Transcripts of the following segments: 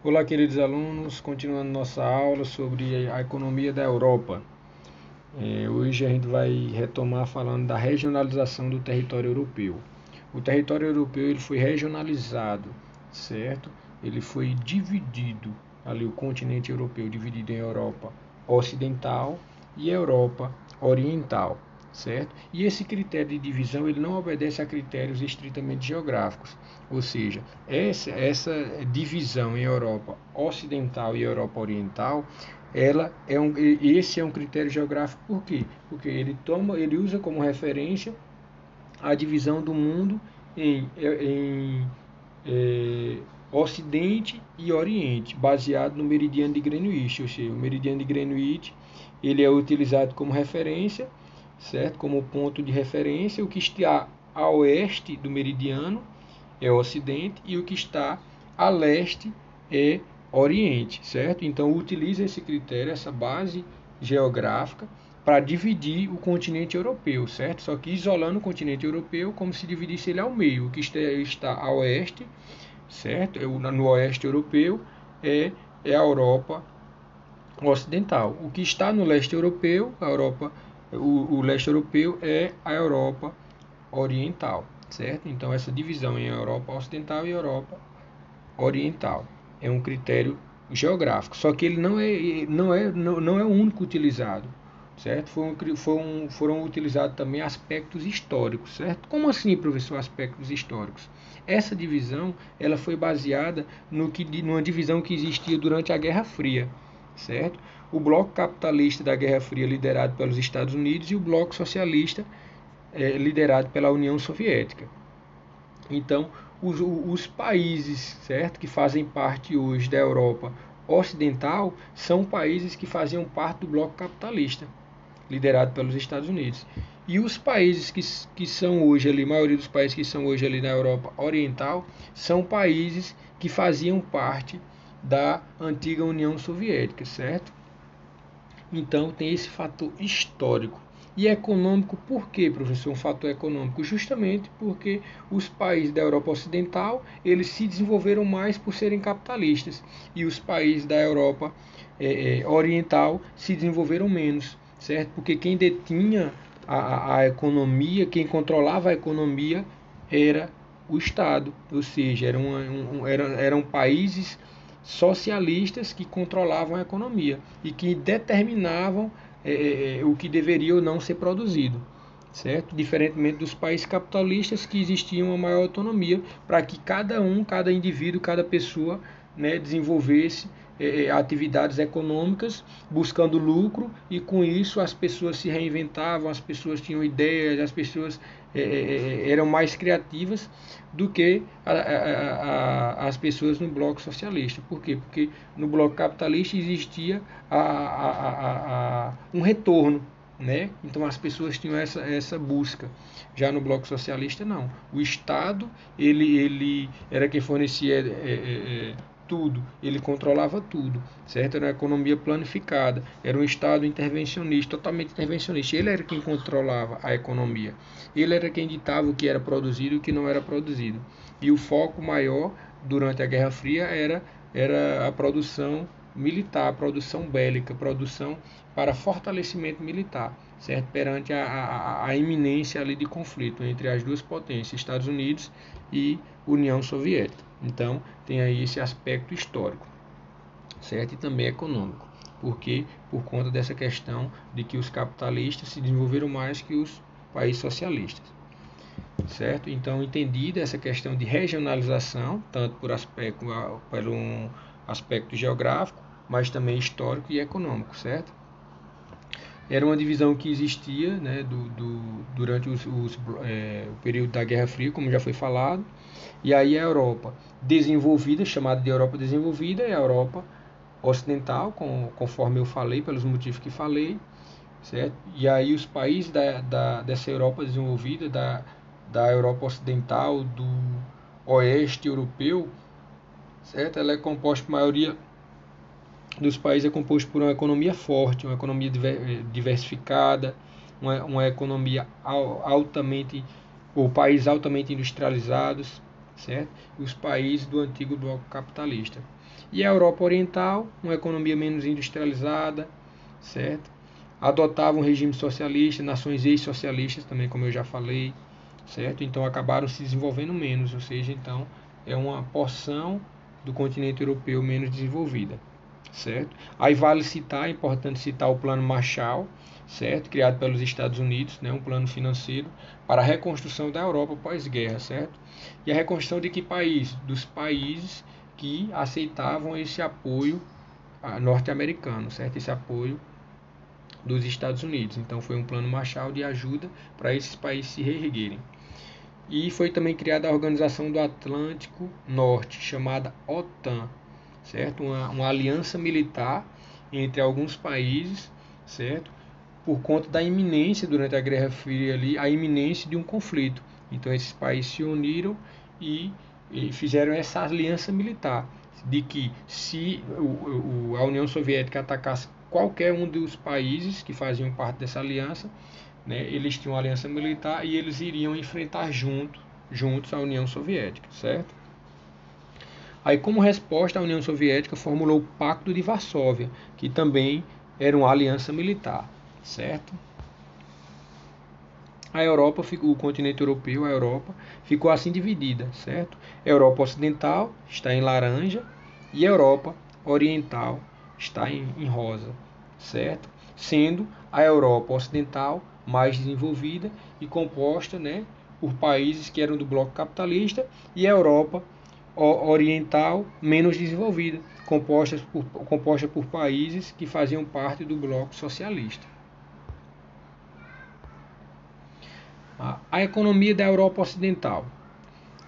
Olá, queridos alunos, continuando nossa aula sobre a economia da Europa. Hoje a gente vai retomar falando da regionalização do território europeu. O território europeu ele foi regionalizado, certo? Ele foi dividido, ali o continente europeu dividido em Europa Ocidental e Europa Oriental, certo? E esse critério de divisão ele não obedece a critérios estritamente geográficos, ou seja, essa divisão em Europa Ocidental e Europa Oriental, esse é um critério geográfico. Por quê? Porque ele usa como referência a divisão do mundo em Ocidente e Oriente, baseado no meridiano de Greenwich, ou seja, o meridiano de Greenwich ele é utilizado como referência, certo? Como ponto de referência. O que está a oeste do meridiano é Ocidente e o que está a leste é Oriente, certo? Então utiliza esse critério, essa base geográfica para dividir o continente europeu, certo? Só que isolando o continente europeu como se dividisse ele ao meio. O que está a oeste, certo? No oeste europeu é a Europa Ocidental. O que está no leste europeu, o leste europeu é a Europa Oriental, certo? Então essa divisão em Europa Ocidental e Europa Oriental é um critério geográfico, só que ele não é o único utilizado, certo? Foram utilizados também aspectos históricos, certo? Como assim, professor, aspectos históricos? Essa divisão ela foi baseada numa divisão que existia durante a Guerra Fria, certo? O bloco capitalista da Guerra Fria liderado pelos Estados Unidos e o bloco socialista liderado pela União Soviética. Então, os países, certo, que fazem parte hoje da Europa Ocidental são países que faziam parte do bloco capitalista, liderado pelos Estados Unidos. E os países que são hoje ali, a maioria dos países que são hoje ali na Europa Oriental, são países que faziam parte da antiga União Soviética, certo? Então tem esse fator histórico. E econômico, por quê, professor? Um fator econômico, justamente porque os países da Europa Ocidental, eles se desenvolveram mais por serem capitalistas, e os países da Europa Oriental se desenvolveram menos, certo? Porque quem detinha a economia, quem controlava a economia era o Estado, ou seja, eram países socialistas que controlavam a economia e que determinavam o que deveria ou não ser produzido, certo? Diferentemente dos países capitalistas que existia uma maior autonomia para que cada indivíduo, cada pessoa, né, desenvolvesse atividades econômicas buscando lucro, e com isso as pessoas se reinventavam, as pessoas tinham ideias, as pessoas eram mais criativas do que as pessoas no bloco socialista. Por quê? Porque no bloco capitalista existia um retorno, né? Então as pessoas tinham essa busca. Já no bloco socialista não. O Estado ele era quem fornecia tudo, ele controlava tudo, certo? Era uma economia planificada, era um Estado intervencionista, totalmente intervencionista. Ele era quem controlava a economia, ele era quem ditava o que era produzido e o que não era produzido. E o foco maior durante a Guerra Fria era a produção militar, a produção bélica, a produção para fortalecimento militar, certo? Perante a iminência ali de conflito entre as duas potências, Estados Unidos e União Soviética. Então, tem aí esse aspecto histórico, certo? E também econômico. Porque por conta dessa questão de que os capitalistas se desenvolveram mais que os países socialistas, certo? Então, entendida essa questão de regionalização, tanto por um aspecto geográfico, mas também histórico e econômico, certo? Era uma divisão que existia, né, durante o período da Guerra Fria, como já foi falado. E aí a Europa desenvolvida, chamada de Europa desenvolvida, é a Europa Ocidental, conforme eu falei, pelos motivos que falei, certo? E aí os países dessa Europa desenvolvida, da Europa Ocidental, do Oeste Europeu, certo? Ela é composta por maioria dos países, é composto por uma economia forte, uma economia diversificada, uma economia ou países altamente industrializados, certo? Os países do antigo bloco capitalista. E a Europa Oriental, uma economia menos industrializada, certo? Adotava um regime socialista, nações ex-socialistas também, como eu já falei, certo? Então acabaram se desenvolvendo menos, ou seja, então é uma porção do continente europeu menos desenvolvida, certo? Aí vale citar, é importante citar o Plano Marshall, certo? Criado pelos Estados Unidos, né? Um plano financeiro para a reconstrução da Europa pós-guerra, certo? E a reconstrução de que país? Dos países que aceitavam esse apoio norte-americano, certo? Esse apoio dos Estados Unidos. Então foi um plano Marshall de ajuda para esses países se reerguerem. E foi também criada a Organização do Atlântico Norte, chamada OTAN, certo? Uma aliança militar entre alguns países, certo? Por conta da iminência durante a Guerra Fria ali, a iminência de um conflito. Então esses países se uniram e fizeram essa aliança militar, de que se a União Soviética atacasse qualquer um dos países que faziam parte dessa aliança, né, eles tinham uma aliança militar e eles iriam enfrentar juntos a União Soviética, certo? Aí, como resposta, a União Soviética formulou o Pacto de Varsóvia, que também era uma aliança militar, certo? A Europa, o continente europeu, a Europa, ficou assim dividida, certo? A Europa Ocidental está em laranja e a Europa Oriental está em rosa, certo? Sendo a Europa Ocidental mais desenvolvida e composta, né, por países que eram do bloco capitalista, e a Europa Oriental menos desenvolvida, composta por países que faziam parte do bloco socialista. A economia da Europa Ocidental,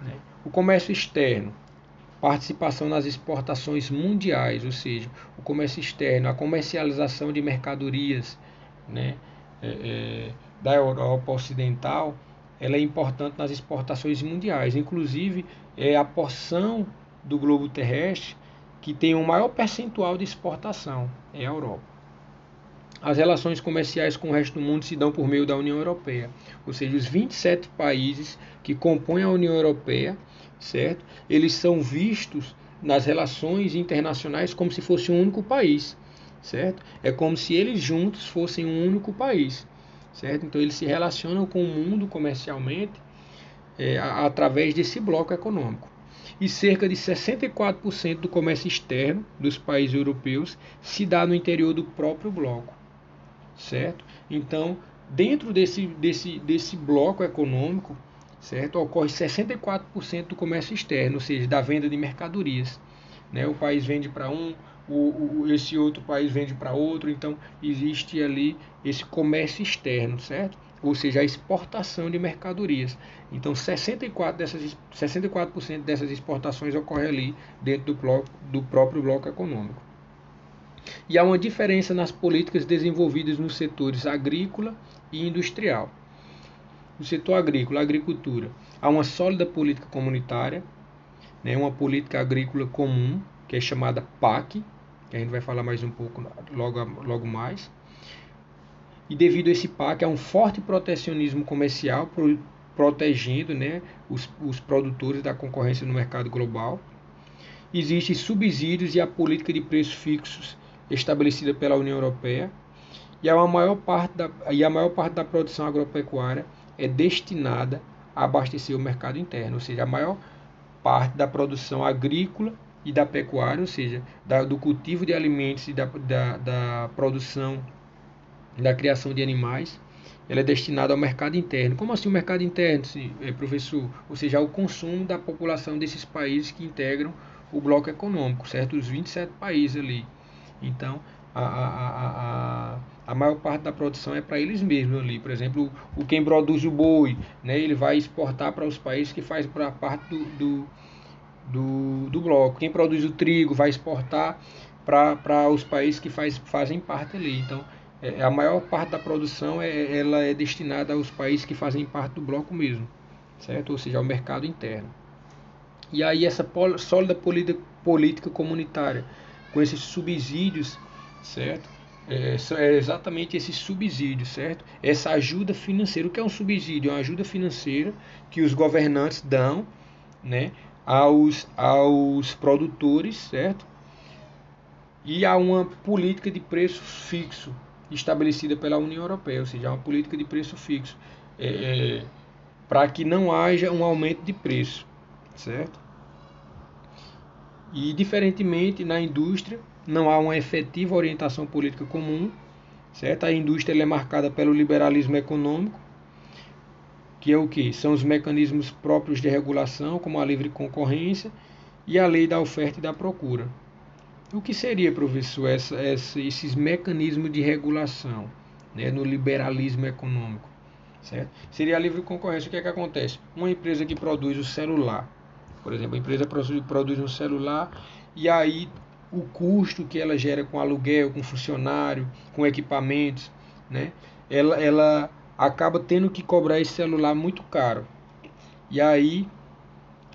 né? O comércio externo, participação nas exportações mundiais, ou seja, o comércio externo, a comercialização de mercadorias, né, da Europa Ocidental, ela é importante nas exportações mundiais. Inclusive, é a porção do globo terrestre que tem o maior percentual de exportação, é a Europa. As relações comerciais com o resto do mundo se dão por meio da União Europeia, ou seja, os 27 países que compõem a União Europeia, certo? Eles são vistos nas relações internacionais como se fosse um único país, certo? É como se eles juntos fossem um único país, certo? Então eles se relacionam com o mundo comercialmente através desse bloco econômico. E cerca de 64% do comércio externo dos países europeus se dá no interior do próprio bloco, certo? Então, dentro desse bloco econômico, certo, ocorre 64% do comércio externo, ou seja, da venda de mercadorias, né? O país vende para um, esse outro país vende para outro, então existe ali esse comércio externo, certo? Ou seja, a exportação de mercadorias. Então 64% dessas exportações ocorre ali dentro do próprio bloco econômico. E há uma diferença nas políticas desenvolvidas nos setores agrícola e industrial. No setor agrícola, agricultura, há uma sólida política comunitária, né, uma política agrícola comum, que é chamada PAC, que a gente vai falar mais um pouco logo mais. E devido a esse PAC, há um forte protecionismo comercial, protegendo, né, os produtores da concorrência no mercado global. Existem subsídios e a política de preços fixos estabelecida pela União Europeia. E a maior parte da produção agropecuária é destinada a abastecer o mercado interno, ou seja, a maior parte da produção agrícola e da pecuária, ou seja, do cultivo de alimentos e da produção, da criação de animais, ela é destinada ao mercado interno. Como assim o mercado interno, professor? Ou seja, ao consumo da população desses países que integram o bloco econômico, certo? Os 27 países ali. Então, a maior parte da produção é para eles mesmos ali. Por exemplo, quem produz o boi, né, ele vai exportar para os países que fazem parte do bloco. Quem produz o trigo vai exportar para os países que fazem parte ali. Então, a maior parte da produção ela é destinada aos países que fazem parte do bloco mesmo, certo? Ou seja, ao mercado interno. E aí essa sólida política comunitária, com esses subsídios, certo? É exatamente esse subsídio, certo? Essa ajuda financeira. O que é um subsídio? É uma ajuda financeira que os governantes dão, né, aos produtores, certo? E há uma política de preço fixo estabelecida pela União Europeia, ou seja, há uma política de preço fixo para que não haja um aumento de preço, certo? E, diferentemente, na indústria, não há uma efetiva orientação política comum, certo? A indústria é marcada pelo liberalismo econômico, que é o que? São os mecanismos próprios de regulação, como a livre concorrência e a lei da oferta e da procura. O que seria, professor, esses mecanismos de regulação, né, no liberalismo econômico? Certo? Seria a livre concorrência. O que é que acontece? Uma empresa que produz o celular, por exemplo, a empresa produz um celular e aí o custo que ela gera com aluguel, com funcionário, com equipamentos, né? Ela acaba tendo que cobrar esse celular muito caro. E aí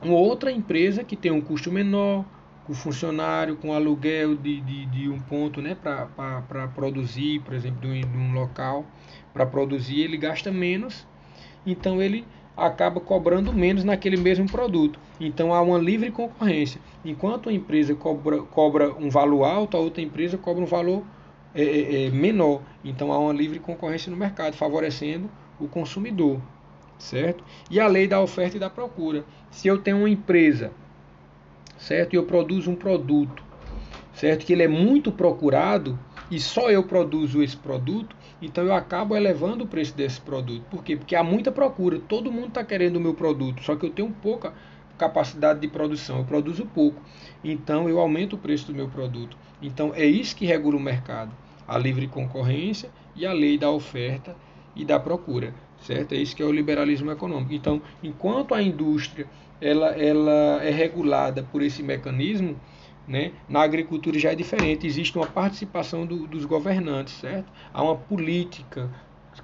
uma outra empresa que tem um custo menor, com funcionário, com aluguel de um ponto, né, para produzir, por exemplo, de um local, para produzir, ele gasta menos, então ele acaba cobrando menos naquele mesmo produto. Então há uma livre concorrência. Enquanto a empresa cobra um valor alto, a outra empresa cobra um valor menor. Então há uma livre concorrência no mercado, favorecendo o consumidor, certo? E a lei da oferta e da procura. Se eu tenho uma empresa, certo, e eu produzo um produto, certo, que ele é muito procurado e só eu produzo esse produto, então eu acabo elevando o preço desse produto. Por quê? Porque há muita procura, todo mundo está querendo o meu produto, só que eu tenho pouca capacidade de produção, eu produzo pouco, então eu aumento o preço do meu produto. Então é isso que regula o mercado, a livre concorrência e a lei da oferta e da procura, certo? É isso que é o liberalismo econômico. Então, enquanto a indústria ela é regulada por esse mecanismo, né? Na agricultura já é diferente, existe uma participação dos governantes, certo? Há uma política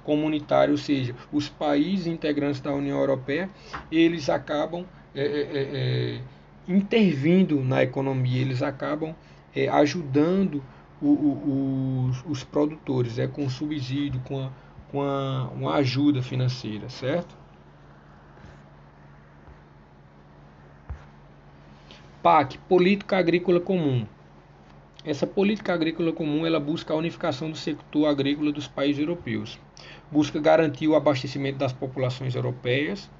comunitária, ou seja, os países integrantes da União Europeia, eles acabam intervindo na economia, eles acabam ajudando os produtores, com subsídio, com uma ajuda financeira, certo? PAC, Política Agrícola Comum. Essa política agrícola comum ela busca a unificação do setor agrícola dos países europeus, busca garantir o abastecimento das populações europeias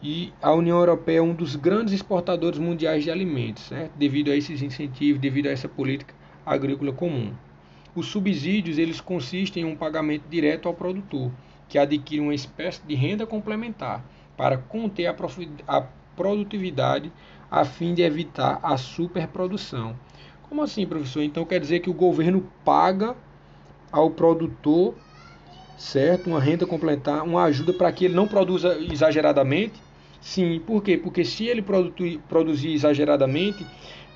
e a União Europeia é um dos grandes exportadores mundiais de alimentos, certo? Devido a esses incentivos, devido a essa política agrícola comum. Os subsídios eles consistem em um pagamento direto ao produtor, que adquire uma espécie de renda complementar para conter a produtividade a fim de evitar a superprodução. Como assim, professor? Então quer dizer que o governo paga ao produtor, certo? Uma renda complementar, uma ajuda para que ele não produza exageradamente? Sim, por quê? Porque se ele produzir exageradamente,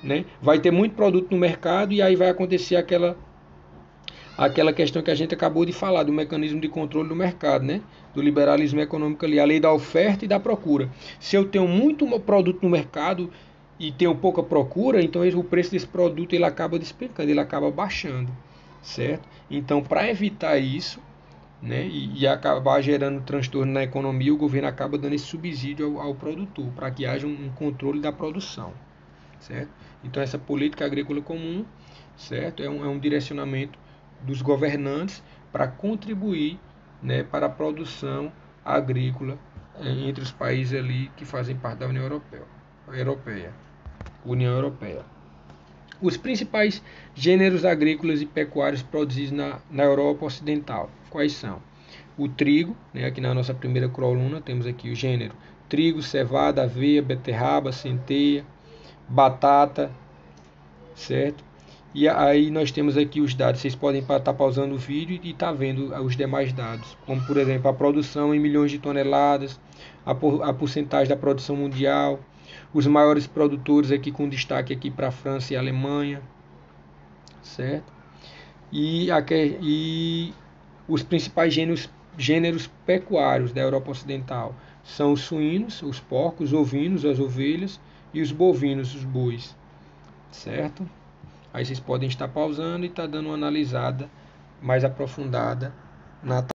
né, vai ter muito produto no mercado e aí vai acontecer aquela questão que a gente acabou de falar, do mecanismo de controle do mercado, né? Do liberalismo econômico ali, a lei da oferta e da procura. Se eu tenho muito produto no mercado e tenho pouca procura, então o preço desse produto ele acaba despencando, ele acaba baixando, certo? Então, para evitar isso, né, e acabar gerando transtorno na economia, o governo acaba dando esse subsídio ao produtor, para que haja um controle da produção, certo? Então, essa política agrícola comum, certo, é um direcionamento dos governantes para contribuir, né, para a produção agrícola entre os países ali que fazem parte da União Europeia. Os principais gêneros agrícolas e pecuários produzidos na Europa Ocidental, quais são? O trigo, né, aqui na nossa primeira coluna temos aqui o gênero trigo, cevada, aveia, beterraba, centeia, batata, certo? E aí nós temos aqui os dados, vocês podem estar pausando o vídeo e estar vendo os demais dados, como por exemplo a produção em milhões de toneladas, a porcentagem da produção mundial, os maiores produtores aqui com destaque aqui para a França e a Alemanha, certo? E os principais gêneros pecuários da Europa Ocidental são os suínos, os porcos, os ovinos, as ovelhas e os bovinos, os bois, certo? Aí vocês podem estar pausando e estar dando uma analisada mais aprofundada na